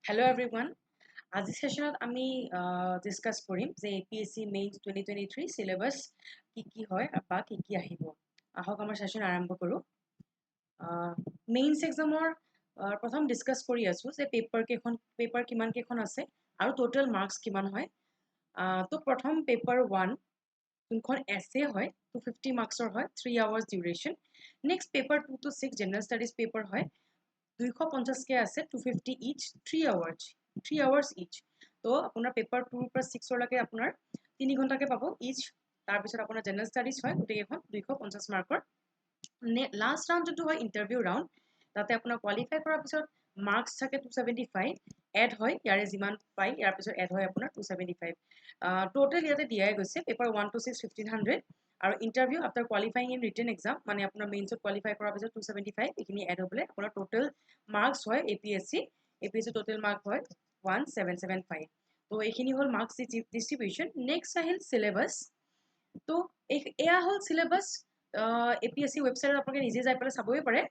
Hello everyone. আজি সেশনত আমি discuss কৰিম যে APSC মেইনস 2023 সিলেবাস কি হয় বা কি আহিব। আহক আমাৰ সেশন আৰম্ভ কৰো। মেইনস এক্সামৰ প্ৰথম ডিসকাস কৰি আছো যে পেপাৰ কিমান কেখন আছে আৰু টোটাল মাৰ্কস কিমান হয়। তো প্ৰথম পেপাৰ 1 যোনখন এসে হয় 250 মাৰ্কসৰ হয় 3 hours duration. Next paper 2 to 6 general studies paper হয় 250 কে আছে 250 ইচ 3 আৱাৰ্স ইচ। তো আপোনাৰ পেপাৰ 2 পৰা 6 লৈকে আপোনাৰ 3 ঘণ্টাকে পাব ইচ। তাৰ পিছত আপোনাৰ জেনাৰেল স্টাডিজ হয় গোটেইখন 250 মাৰ্কৰ। লাষ্ট ৰাউণ্ড যোনটো হয় ইন্টাৰভিউ ৰাউণ্ড, তাতে আপোনাৰ কোৱালিফাই কৰাৰ পিছত মাৰ্কস থাকে 275 এড হয়, ইয়াৰে যিমান পাই ইয়াৰ পিছত এড হয় আপোনাৰ 275। টোটেল ইয়াতে দিয়াই গৈছে পেপাৰ 1 to 6 1500 আৰু interview after qualifying in written exam মানে আপোনাৰ মেইনছত কোৱালিফাই কৰাৰ পিছত 275 এইখিনি এড হ'বলৈ আপোনাৰ টোটেল মাৰ্কস হয় APSC টোটেল মাৰ্ক হয় 1775। তো এইখিনি হ'ল মাৰ্কস ডিস্ট্ৰিবিউশন। নেক্সট আহিল সিলেবাস। তো এয়া হ'ল সিলেবাস। APSC ৱেবসাইটত আপোনালোকে নিজে যাই পেলাই চাবই পাৰে।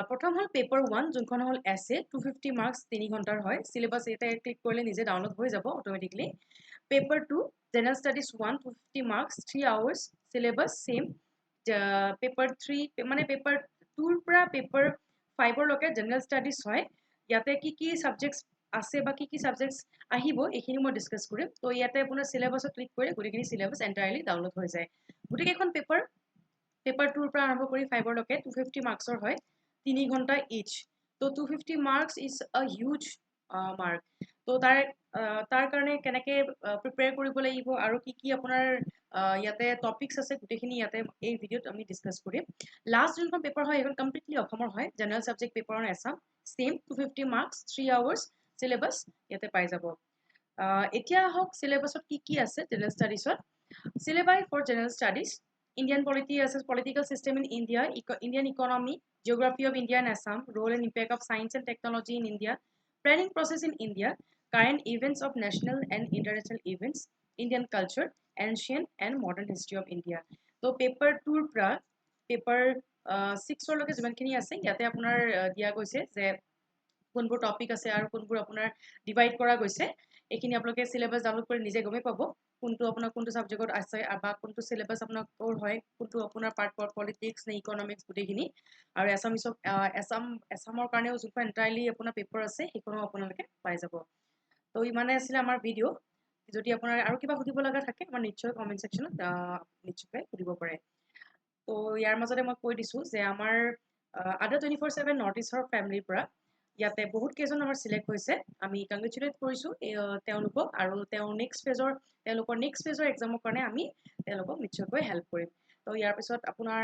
প্ৰথম হ'ল পেপাৰ 1 যোনখন হ'ল এসে 250 মাৰ্কস 3 ঘণ্টাৰ হয়। সিলেবাস এটা ক্লিক কৰিলে নিজে ডাউনলোড হৈ যাব automatically. Paper 2 general studies 1 250 marks 3 hours syllabus same. Paper 3 মানে পেপাৰ 2 পৰা পেপাৰ 5 লৈকে জেনারেল স্টাডিজ হয়। ইয়াতে কি সাবজেক্টস আছে বা কি সাবজেক্টস আহিব এইখিনি মই ডিসকাস কৰিম। তো ইয়াতে আপোনাৰ সিলেবাসত ক্লিক কৰি গোটেইখিনি সিলেবাস এন্টায়াৰলি ডাউনলোড হৈ যায়। গোটেইকেইখন পেপাৰ 2 পৰা আৰম্ভ কৰি 5 লৈকে 250 মাৰ্কসৰ হয় 3 ঘণ্টা ইচ। তো 250 marks is a huge mark. তো তাৰ কাৰণে কেনেকে প্ৰিপেয়াৰ কৰিব লাগিব আৰু কি আপোনাৰ ইয়াতে টপিকস আছে গোটেইখিনি ইয়াতে এই ভিডিঅ'ত আমি ডিসকাস কৰিম। লাষ্ট যোনখন পেপাৰ হয় এখন কমপ্লিটলি অসমৰ হয়। General subject paper on Assam same 250 marks 3 hours syllabus ইয়াতে পাই যাব। এতিয়া আহক সিলেবাসত কি আছে জেনারেল স্টাডিজত। Syllabi for general studies: Indian political system in India, Indian economy, geography of India and Assam, role and impact of science and technology in India, planning process in India, current events of national and international events, Indian culture, ancient and modern history of India. So paper 2 পৰা paper 6 লৈকে যিমানখিনি আছে ইয়াতে আপোনাৰ দিয়া গৈছে যে কোনবোৰ টপিক আছে আৰু কোনবোৰ আপোনাৰ ডিভাইড কৰা গৈছে। এইখিনি আপোনালোকে সিলেবাস ডাউনলোড কৰি নিজে গমে পাব কোনটো আপোনাৰ কোনটো সাবজেক্টত আছে বা কোনটো সিলেবাস আপোনালোকৰ হয়, কোনটো আপোনাৰ পাৰ্ট পলিটিক্স নে ইকনমিক্স গোটেইখিনি। আৰু এছামৰ কাৰণেও যোনখন এন্টায়াৰলি আপোনাৰ পেপাৰ আছে সেইখনো আপোনালোকে পাই যাব। তো ইমানে আছিলে আমাৰ ভিডিঅ'। যদি আপোনাৰ আৰু কিবা সুধিব লগা থাকে আমাৰ নিশ্চয় কমেন্ট সেকশনত নিশ্চয় সুধিব পাৰে। তো ইয়াৰ মাজতে মই কৈ দিছো যে আমাৰ আদা 24/7 নৰ্থ ইষ্টৰ ফেমিলিৰ পৰা ইয়াতে বহুত কেইজন আমাৰ সিলেক্ট হৈছে। আমি কংগ্ৰেচুলেট কৰিছো তেওঁলোকক আৰু তেওঁলোকৰ নেক্সট ফেজৰ এক্সামৰ কাৰণে আমি তেওঁলোকক নিশ্চয়কৈ হেল্প কৰিম। তো ইয়াৰ পিছত আপোনাৰ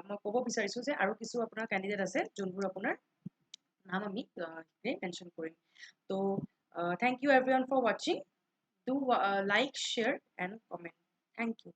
মই ক'ব বিচাৰিছো যে আৰু কিছু আপোনাৰ কেণ্ডিডেট আছে যোনবোৰ আপোনাৰ নাম আমি মেনশ্যন কৰিম। তো thank you everyone for watching. Do like, share and comment. Thank you.